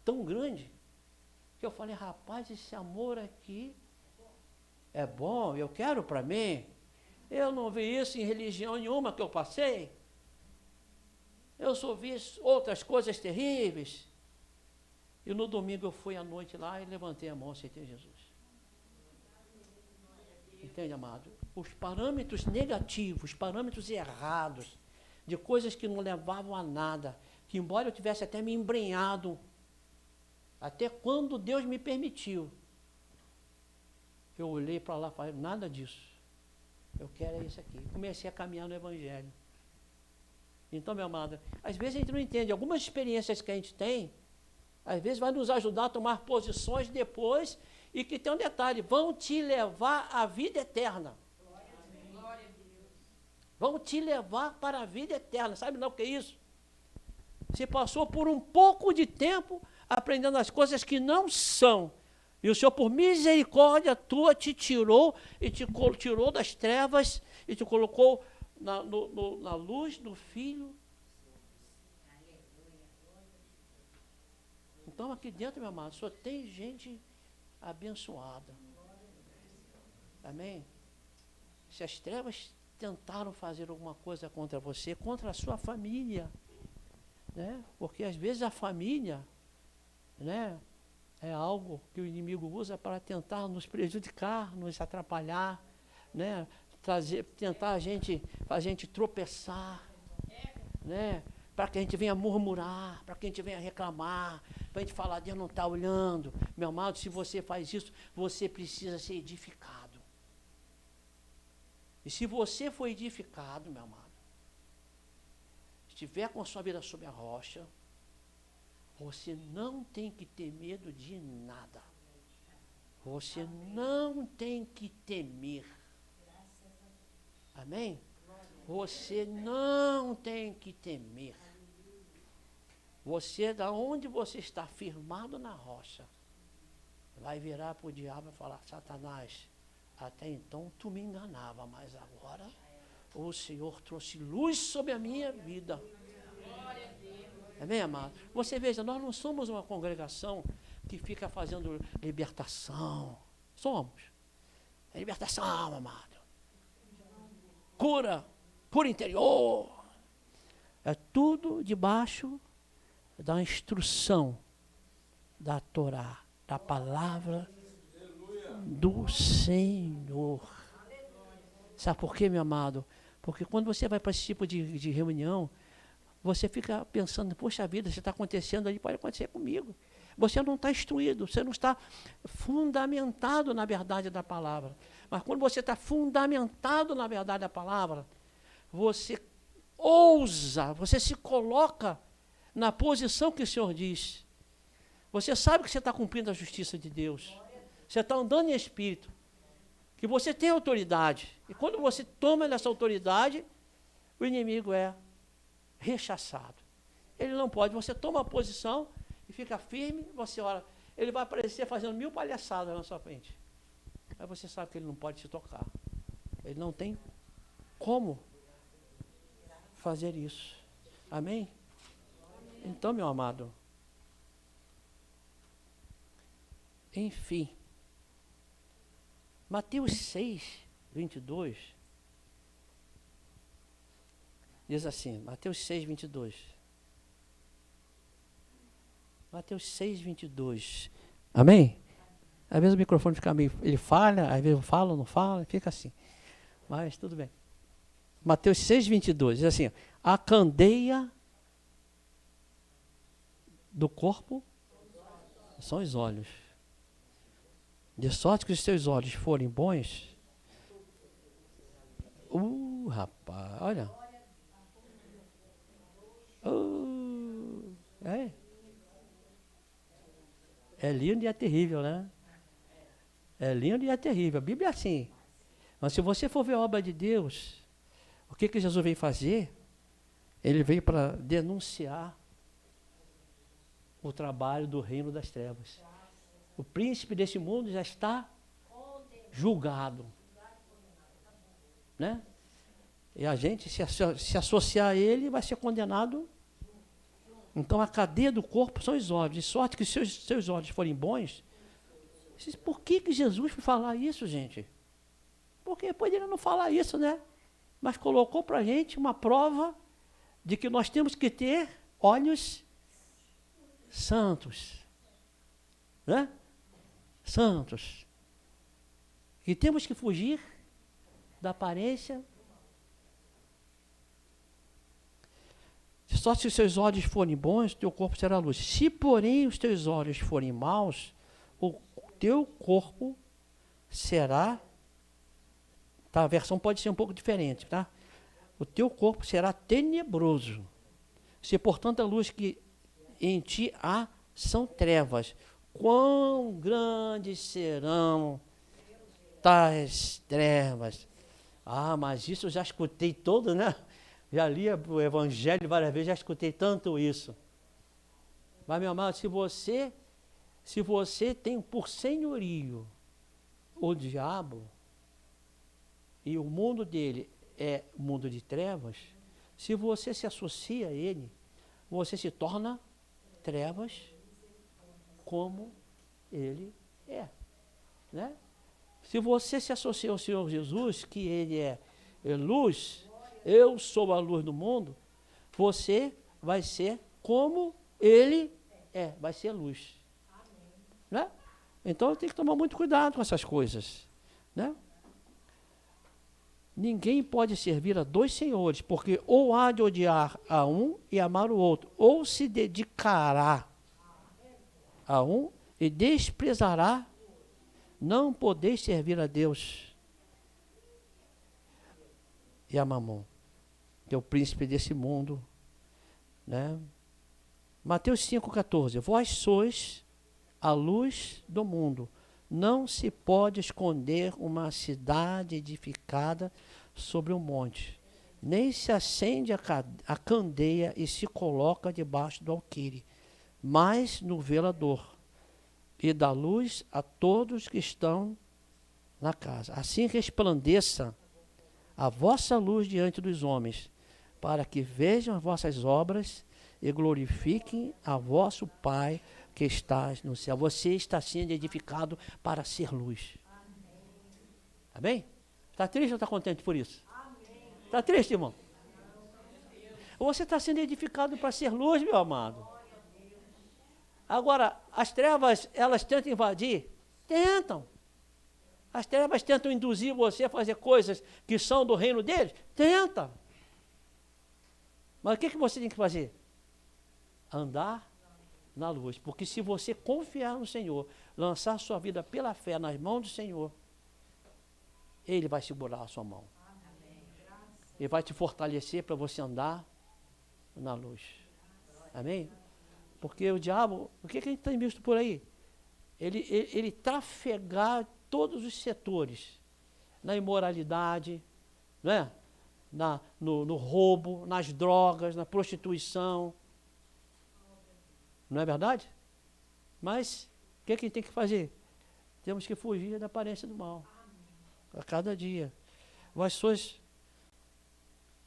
tão grande, que eu falei, rapaz, esse amor aqui é bom, eu quero para mim. Eu não vi isso em religião nenhuma que eu passei. Eu só vi outras coisas terríveis. E no domingo eu fui à noite lá e levantei a mão e aceitei Jesus. Entende, amado? Os parâmetros negativos, parâmetros errados, de coisas que não levavam a nada, que embora eu tivesse até me embrenhado, até quando Deus me permitiu, eu olhei para lá e falei, nada disso. Eu quero é isso aqui. Comecei a caminhar no Evangelho. Então, meu amado, às vezes a gente não entende. Algumas experiências que a gente tem, às vezes vai nos ajudar a tomar posições depois, e que tem um detalhe, vão te levar à vida eterna. Glória a Deus. Vão te levar para a vida eterna. Sabe não o que é isso? Você passou por um pouco de tempo aprendendo as coisas que não são. E o Senhor, por misericórdia tua, te tirou e te tirou das trevas e te colocou na luz do Filho. Então, aqui dentro, meu amado, só tem gente abençoada. Amém? Se as trevas tentaram fazer alguma coisa contra você, contra a sua família, né? Porque às vezes a família, né, é algo que o inimigo usa para tentar nos prejudicar, nos atrapalhar, né? Tentar fazer a gente tropeçar, né? Para que a gente venha murmurar, para que a gente venha reclamar, para a gente falar, Deus não está olhando. Meu amado, se você faz isso, você precisa ser edificado. E se você for edificado, meu amado, estiver com a sua vida sob a rocha, você não tem que ter medo de nada. Você não tem que temer. Amém? Você não tem que temer. Você, da onde você está firmado na rocha, vai virar para o diabo e falar, Satanás, até então tu me enganava, mas agora o Senhor trouxe luz sobre a minha vida. Amém, amado? Você veja, nós não somos uma congregação que fica fazendo libertação. Somos. É libertação, amado. Cura interior. É tudo debaixo da instrução da Torá, da palavra do Senhor. Sabe por quê, meu amado? Porque quando você vai para esse tipo de reunião, você fica pensando, poxa vida, isso está acontecendo ali, pode acontecer comigo. Você não está instruído, você não está fundamentado na verdade da palavra. Mas quando você está fundamentado na verdade da palavra, você ousa, você se coloca na posição que o Senhor diz. Você sabe que você está cumprindo a justiça de Deus. Você está andando em espírito. Que você tem autoridade. E quando você toma essa autoridade, o inimigo é rechaçado. Ele não pode. Você toma a posição e fica firme, você ora. Ele vai aparecer fazendo 1000 palhaçadas na sua frente. Aí você sabe que ele não pode te tocar. Ele não tem como fazer isso. Amém? Então, meu amado, enfim, Mateus 6, 22, diz assim, Mateus 6, 22. Mateus 6, 22. Amém? Às vezes o microfone fica meio, ele falha, às vezes eu falo, não falo, fica assim. Mas tudo bem. Mateus 6, 22, diz assim, a candeia do corpo são os olhos. De sorte que os seus olhos forem bons. Rapaz, olha. É lindo e é terrível, né? É lindo e é terrível. A Bíblia é assim. Mas se você for ver a obra de Deus, o que Jesus veio fazer? Ele veio para denunciar o trabalho do reino das trevas. O príncipe desse mundo já está julgado. Né? E a gente, se associar a ele, vai ser condenado. Então, a cadeia do corpo são os olhos. De sorte que se seus olhos forem bons. Por que Jesus foi falar isso, gente? Porque poderia não falar isso, né? Mas colocou para a gente uma prova de que nós temos que ter olhos santos. Né? Santos. E temos que fugir da aparência. Só se os seus olhos forem bons, teu corpo será luz. Se, porém, os teus olhos forem maus, o teu corpo será... Tá, a versão pode ser um pouco diferente, tá? O teu corpo será tenebroso. Se, portanto, a luz que em ti há são trevas, quão grandes serão tais trevas? Mas isso eu já escutei todo, né? Já li o Evangelho várias vezes, já escutei tanto isso. Mas, meu amado, se você tem por senhorio o diabo, e o mundo dele é mundo de trevas, se você se associa a ele, você se torna trevas como ele é. Né? Se você se associa ao Senhor Jesus, que ele é luz, eu sou a luz do mundo, você vai ser como ele é, vai ser luz. Né? Então tem que tomar muito cuidado com essas coisas. Né? Ninguém pode servir a dois senhores, porque ou há de odiar a um e amar o outro, ou se dedicará a um e desprezará. Não podeis servir a Deus e a Mamon, que é o príncipe desse mundo. Né? Mateus 5,14. Vós sois a luz do mundo. Não se pode esconder uma cidade edificada sobre um monte, nem se acende a candeia e se coloca debaixo do alqueire, mas no velador, e dá luz a todos que estão na casa. Assim resplandeça a vossa luz diante dos homens, para que vejam as vossas obras e glorifiquem a vosso Pai que estás no céu. Você está sendo edificado para ser luz. Está bem? Está triste ou está contente por isso? Está triste, irmão? Ou você está sendo edificado para ser luz, meu amado? Agora, as trevas, elas tentam invadir? Tentam. As trevas tentam induzir você a fazer coisas que são do reino deles? Tenta. Mas o que você tem que fazer? Andar na luz. Porque se você confiar no Senhor, lançar a sua vida pela fé nas mãos do Senhor, Ele vai segurar a sua mão. Ele vai te fortalecer para você andar na luz. Amém? Porque o diabo, o que a gente tem visto por aí? Ele trafegar todos os setores, na imoralidade, não é? No roubo, nas drogas, na prostituição. Não é verdade? Mas o que a gente tem que fazer? Temos que fugir da aparência do mal. A cada dia. Vós sois.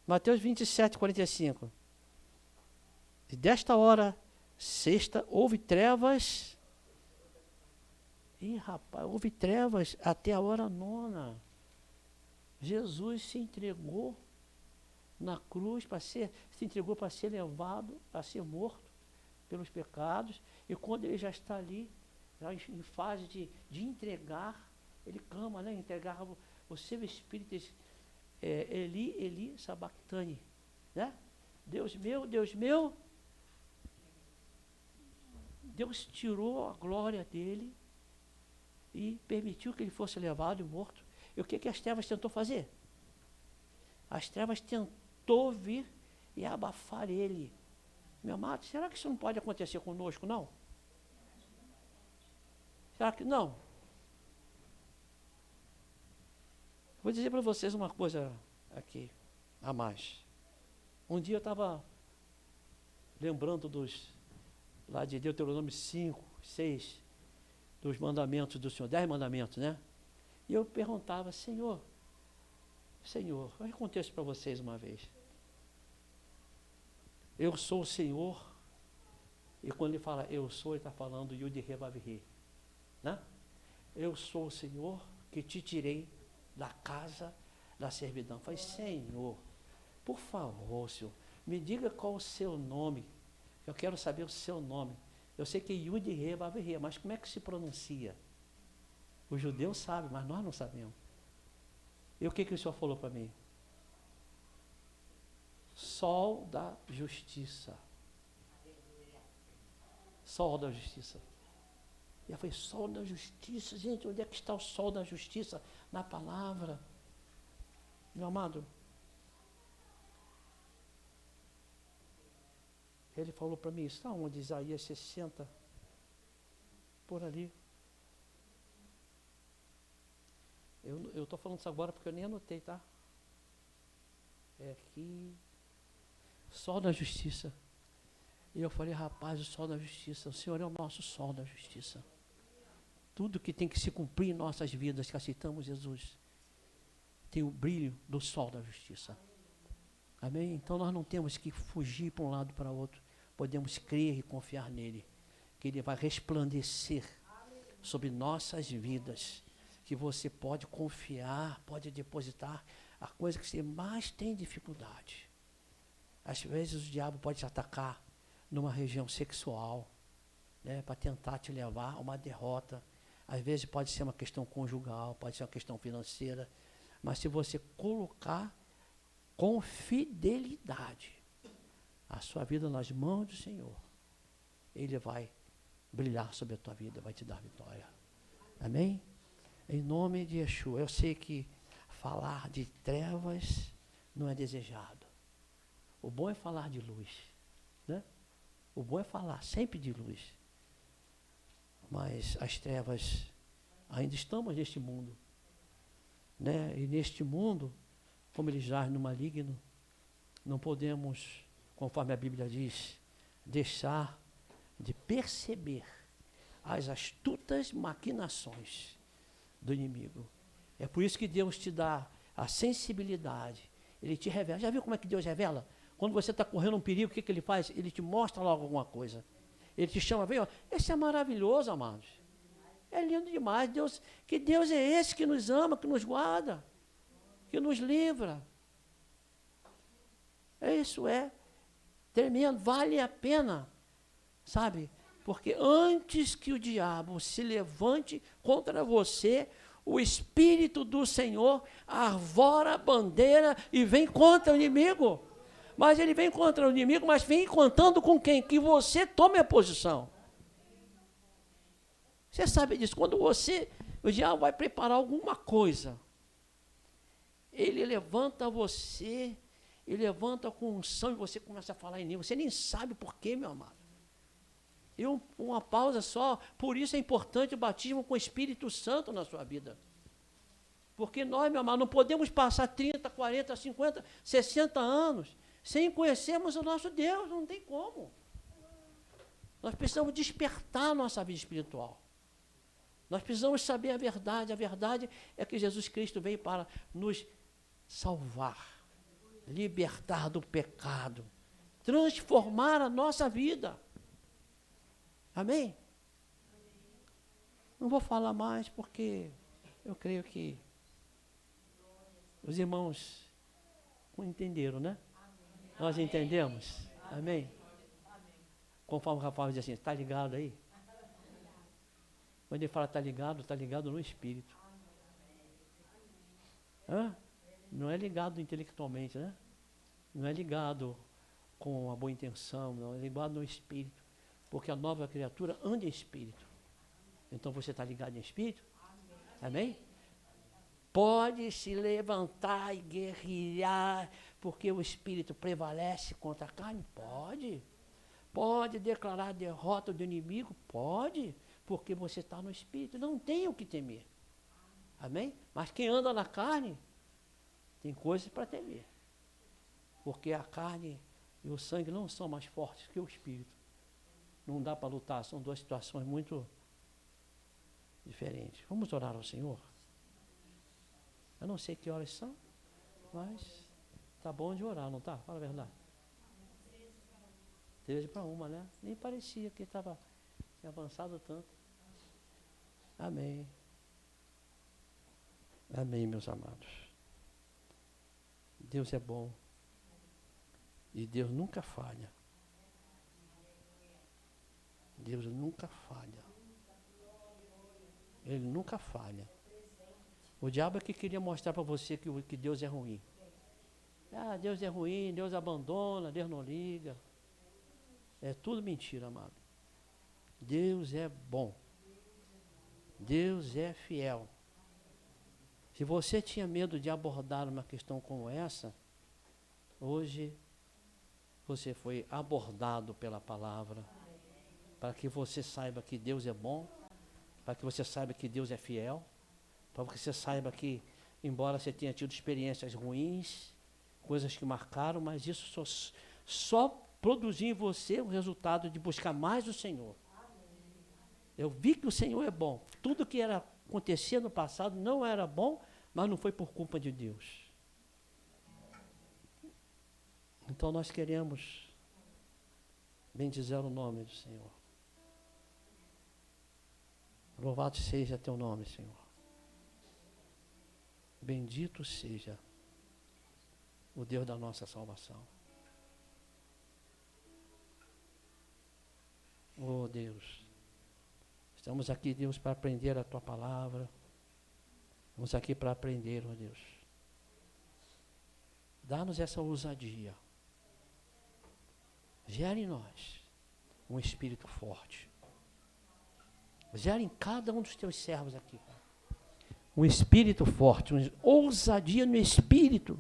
Mateus 27, 45. E desta hora, sexta, houve trevas. Ih, rapaz, houve trevas até a hora nona. Jesus se entregou na cruz se entregou para ser levado, a ser morto pelos pecados. E quando ele já está ali, já em fase de entregar, ele clama, né? Entregar o seu espírito, Eli, Eli, sabactani, né? Deus meu, Deus tirou a glória dele e permitiu que ele fosse levado e morto. E o que as trevas tentou fazer? As trevas tentou vir e abafar ele. Meu amado, será que isso não pode acontecer conosco, não? Será que não? Vou dizer para vocês uma coisa aqui, a mais. Um dia eu estava lembrando lá de Deuteronômio 5, 6, dos mandamentos do Senhor, 10 mandamentos, né? E eu perguntava, Senhor, eu contei isso para vocês uma vez. Eu sou o Senhor, e quando ele fala eu sou, ele está falando Yud-He Vav-He, né? Eu sou o Senhor que te tirei da casa da servidão. Eu falei, Senhor, por favor, Senhor, me diga qual o seu nome. Eu quero saber o seu nome. Eu sei que é Yud-He Vav-He, mas como é que se pronuncia? Os judeus sabem, mas nós não sabemos. E o que o Senhor falou para mim? Sol da justiça. Sol da justiça. E eu falei, sol da justiça, gente, onde é que está o sol da justiça? Na palavra. Meu amado, ele falou para mim, está onde? Isaías 60, por ali. Eu estou falando isso agora porque eu nem anotei, tá? É aqui, sol da justiça. E eu falei, rapaz, o sol da justiça, o Senhor é o nosso sol da justiça. Tudo que tem que se cumprir em nossas vidas, que aceitamos Jesus, tem o brilho do sol da justiça. Amém? Então nós não temos que fugir para um lado para o outro. Podemos crer e confiar nele, que ele vai resplandecer sobre nossas vidas, que você pode confiar, pode depositar a coisa que você mais tem dificuldade. Às vezes o diabo pode te atacar numa região sexual, né, para tentar te levar a uma derrota. Às vezes pode ser uma questão conjugal, pode ser uma questão financeira, mas se você colocar com fidelidade a sua vida nas mãos do Senhor, ele vai brilhar sobre a tua vida, vai te dar vitória. Amém? Em nome de Yeshua. Eu sei que falar de trevas não é desejado. O bom é falar de luz, né? O bom é falar sempre de luz. Mas as trevas, ainda estamos neste mundo, né? E neste mundo, como ele jaz no maligno, não podemos, conforme a Bíblia diz, deixar de perceber as astutas maquinações do inimigo. É por isso que Deus te dá a sensibilidade. Ele te revela. Já viu como é que Deus revela? Quando você está correndo um perigo, o que ele faz? Ele te mostra logo alguma coisa. Ele te chama, vem, ó. Esse é maravilhoso, amados. É lindo demais. Deus, que Deus é esse que nos ama, que nos guarda, que nos livra. Isso é tremendo, vale a pena, sabe? Porque antes que o diabo se levante contra você, o Espírito do Senhor arvora a bandeira e vem contra o inimigo. Mas ele vem contra o inimigo, mas vem contando com quem? Que você tome a posição. Você sabe disso. Quando o diabo vai preparar alguma coisa, ele levanta você, ele levanta com unção e você começa a falar em língua. Você nem sabe por quê, meu amado. E uma pausa só. Por isso é importante o batismo com o Espírito Santo na sua vida. Porque nós, meu amado, não podemos passar 30, 40, 50, 60 anos sem conhecermos o nosso Deus. Não tem como. Nós precisamos despertar a nossa vida espiritual. Nós precisamos saber a verdade. A verdade é que Jesus Cristo veio para nos salvar, libertar do pecado, transformar a nossa vida. Amém? Não vou falar mais porque eu creio que os irmãos entenderam, né? Nós entendemos? Amém? Conforme o Rafael diz assim, está ligado aí? Quando ele fala está ligado no Espírito. Hã? Não é ligado intelectualmente, né? Não é ligado com a boa intenção, não. É ligado no Espírito. Porque a nova criatura anda em Espírito. Então você está ligado em Espírito? Amém? Pode se levantar e guerrilhar, porque o Espírito prevalece contra a carne? Pode. Pode declarar a derrota do inimigo? Pode, porque você está no Espírito. Não tem o que temer. Amém? Mas quem anda na carne, tem coisas para temer. Porque a carne e o sangue não são mais fortes que o Espírito. Não dá para lutar, são duas situações muito diferentes. Vamos orar ao Senhor? Eu não sei que horas são, mas tá bom de orar, não tá? Fala a verdade. 13:45, né? Nem parecia que tinha avançado tanto. Amém. Amém, meus amados. Deus é bom. E Deus nunca falha. Deus nunca falha. Ele nunca falha. O diabo é que queria mostrar para você que Deus é ruim. Ah, Deus é ruim, Deus abandona, Deus não liga. É tudo mentira, amado. Deus é bom. Deus é fiel. Se você tinha medo de abordar uma questão como essa, hoje você foi abordado pela palavra, para que você saiba que Deus é bom, para que você saiba que Deus é fiel, para que você saiba que, embora você tenha tido experiências ruins, coisas que marcaram, mas isso só produziu em você o resultado de buscar mais o Senhor. Eu vi que o Senhor é bom. Tudo que acontecia no passado não era bom, mas não foi por culpa de Deus. Então nós queremos bendizer o nome do Senhor. Louvado seja teu nome, Senhor. Bendito seja o Deus da nossa salvação. Oh Deus, estamos aqui, Deus, para aprender a tua palavra. Estamos aqui para aprender, oh Deus. Dá-nos essa ousadia. Gera em nós um espírito forte. Gera em cada um dos teus servos aqui, Pai, um espírito forte, uma ousadia no espírito.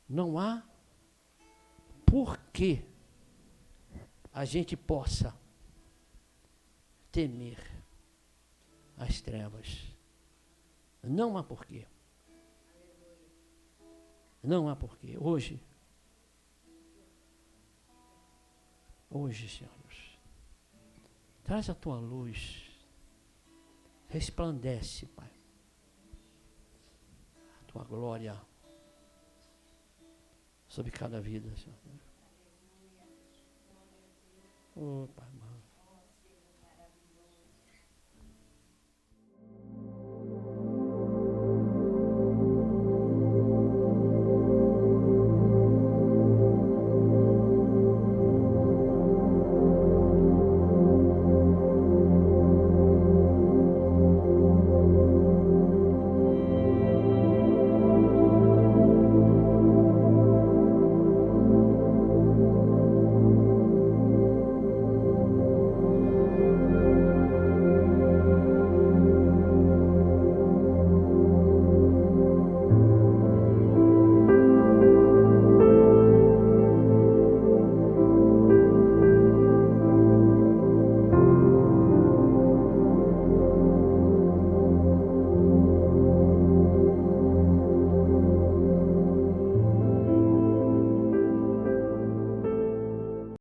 Não há porquê a gente possa temer as trevas. Não há porquê. Não há porquê. Hoje, Senhor Deus, traz a tua luz, resplandece, Pai, a tua glória sobre cada vida, Senhor. Oh, Pai amado.